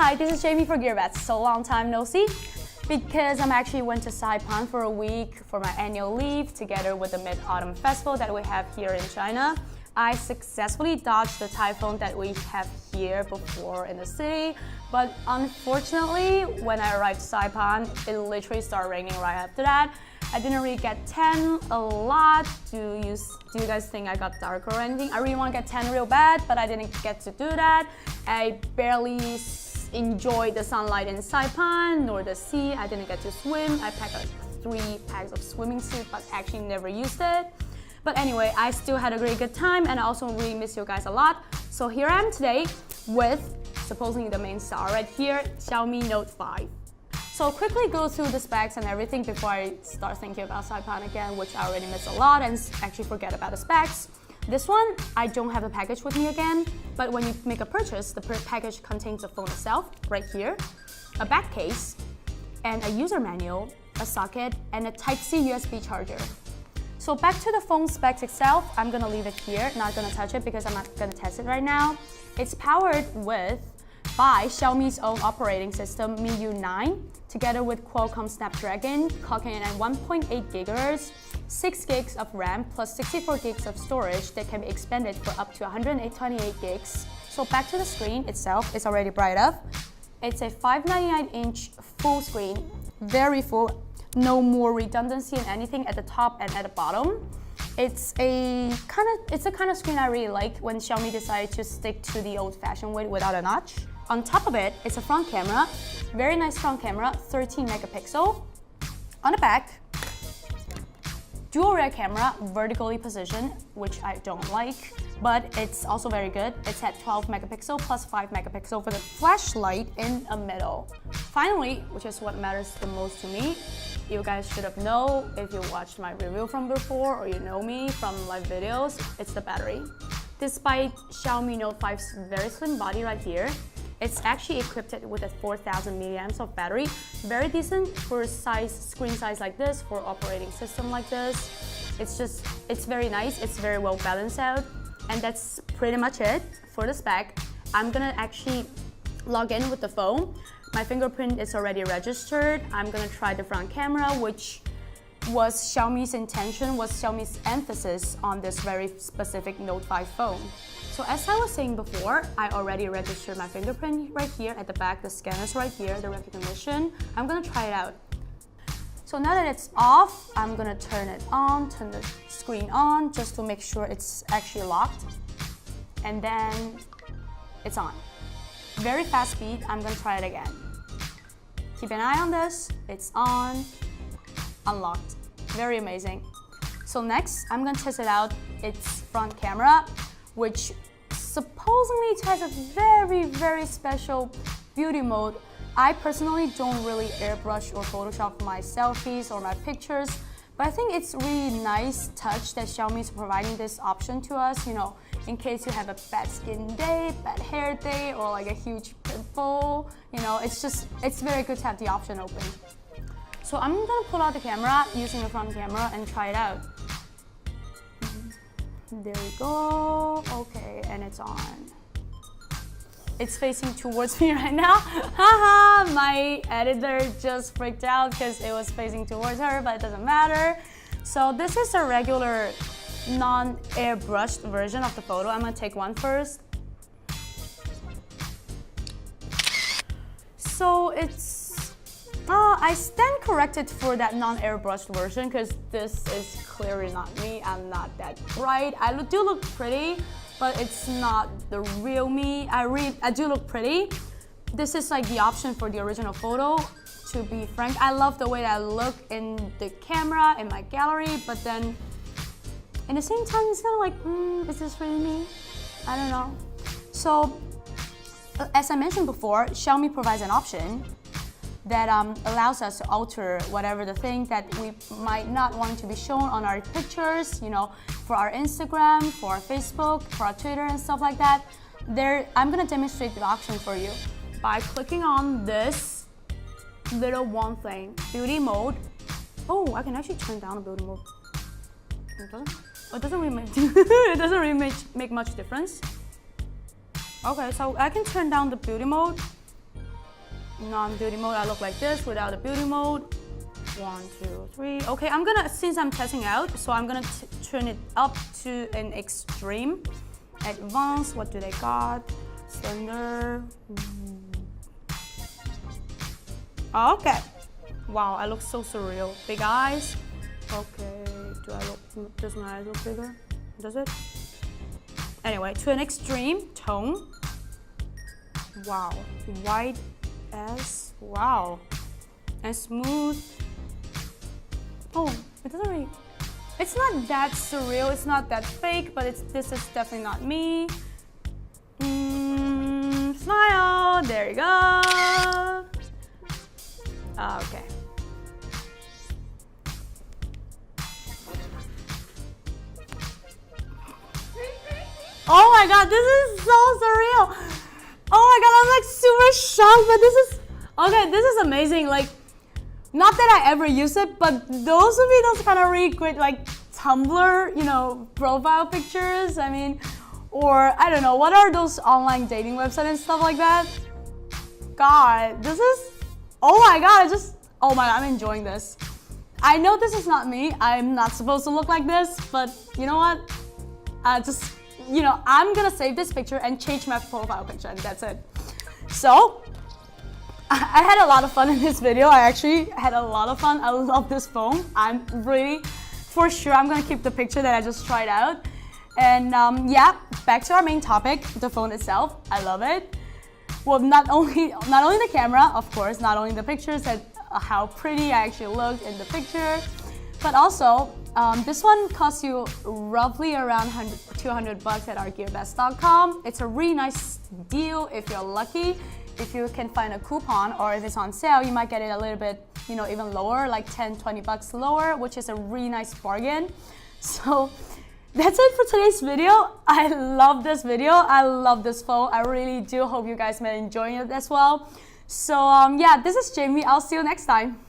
Hi, this is Jamie for GearVets. So long time no see. Because I'm actually went to Saipan for a week for my annual leave together with the Mid-Autumn Festival that we have here in China. I successfully dodged the typhoon that we have here before in the city, but unfortunately, when I arrived to Saipan, it literally started raining right after that. I didn't really get tan a lot. Do you guys think I got darker or anything? I really want to get tan real bad, but I didn't get to do that. I barely enjoyed the sunlight in Saipan nor the sea. I didn't get to swim. I packed like 3 packs of swimming suit, but actually never used it. But anyway, I still had a really good time and I also really miss you guys a lot. So here I am today with supposedly the main star right here, Xiaomi Note 5. So I'll quickly go through the specs and everything before I start thinking about Saipan again, which I already missed a lot and actually forget about the specs. This one, I don't have the package with me again, but when you make a purchase, the package contains the phone itself, right here, a back case, and a user manual, a socket, and a Type-C USB charger. So back to the phone specs itself, I'm gonna leave it here, not gonna touch it because I'm not gonna test it right now. It's powered by Xiaomi's own operating system, MIUI 9, together with Qualcomm Snapdragon, clocking in at 1.8 GHz, 6 gigs of RAM plus 64 gigs of storage that can be expanded for up to 128 gigs. So back to the screen itself, it's already bright up. It's a 599-inch full screen, very full, no more redundancy in anything at the top and at the bottom. It's a kind of screen I really like when Xiaomi decided to stick to the old-fashioned way without a notch. On top of it, it's a front camera, very nice front camera, 13 megapixel. On the back, dual rear camera, vertically positioned, which I don't like, but it's also very good. It's at 12 megapixel plus 5 megapixel for the flashlight in the middle. Finally, which is what matters the most to me, you guys should have known if you watched my review from before or you know me from live videos, it's the battery. Despite Xiaomi Note 5's very slim body right here, it's actually equipped with a 4000 milliamps of battery. Very decent for screen size like this, for operating system like this. It's very nice, it's very well balanced out. And that's pretty much it for the spec. I'm gonna actually log in with the phone. My fingerprint is already registered. I'm gonna try the front camera, which was Xiaomi's intention, was Xiaomi's emphasis on this very specific Note 5 phone. So as I was saying before, I already registered my fingerprint right here at the back, the scanner's right here, the recognition. I'm gonna try it out. So now that it's off, I'm gonna turn it on, turn the screen on, just to make sure it's actually locked. And then it's on. Very fast speed, I'm gonna try it again. Keep an eye on this, it's on, unlocked. Very amazing. So next, I'm gonna test it out, its front camera, which supposedly has a very, very special beauty mode. I personally don't really airbrush or Photoshop my selfies or my pictures, but I think it's really nice touch that Xiaomi is providing this option to us, you know, in case you have a bad skin day, bad hair day, or like a huge pimple, you know, it's very good to have the option open. So I'm gonna pull out the camera using the front camera and try it out. There we go, okay, and it's on. It's facing towards me right now. Haha, my editor just freaked out because it was facing towards her, but it doesn't matter. So this is a regular non-airbrushed version of the photo. I'm gonna take one first. So it's, I stand corrected for that non-airbrushed version because this is clearly not me. I'm not that bright. I do look pretty, but it's not the real me. I do look pretty. This is like the option for the original photo. To be frank, I love the way that I look in the camera, in my gallery, but then at the same time, it's kind of like, is this really me? I don't know. So, as I mentioned before, Xiaomi provides an option that allows us to alter whatever the thing that we might not want to be shown on our pictures, you know, for our Instagram, for our Facebook, for our Twitter and stuff like that. I'm gonna demonstrate the option for you by clicking on this little one thing, beauty mode. Oh, I can actually turn down the beauty mode. It doesn't really make much difference. Okay, so I can turn down the beauty mode non-beauty mode, I look like this. Without the beauty mode, 1, 2, 3. Okay, I'm gonna, since I'm testing out, so I'm gonna turn it up to an extreme. Advanced, what do they got? Slender. Okay. Wow, I look so surreal. Big eyes. Okay, does my eyes look bigger? Does it? Anyway, to an extreme tone. Wow, white as, wow. And smooth. Oh, it doesn't really, it's not that surreal, it's not that fake, but this is definitely not me. Smile, there you go. Okay. Oh my god, this is so surreal. Oh my god, I'm like super shocked, but this is, okay, this is amazing. Like, not that I ever use it, but those would be those kind of really great, like, Tumblr, you know, profile pictures. I mean, or I don't know, what are those online dating websites and stuff like that? God, this is, oh my god, oh my god, I'm enjoying this. I know this is not me. I'm not supposed to look like this, but you know what? You know, I'm gonna save this picture and change my profile picture, and that's it. So, I had a lot of fun in this video. I actually had a lot of fun. I love this phone. I'm really, for sure, I'm gonna keep the picture that I just tried out. And yeah, back to our main topic, the phone itself. I love it. Well, not only the camera, of course, not only the pictures and how pretty I actually looked in the picture, but also this one costs you roughly around 200 bucks at ourgearbest.com. It's a really nice deal if you're lucky. If you can find a coupon, or if it's on sale, you might get it a little bit, you know, even lower, like 10, 20 bucks lower, which is a really nice bargain. So that's it for today's video. I love this video. I love this phone. I really do hope you guys may enjoy it as well. So yeah, this is Jamie. I'll see you next time.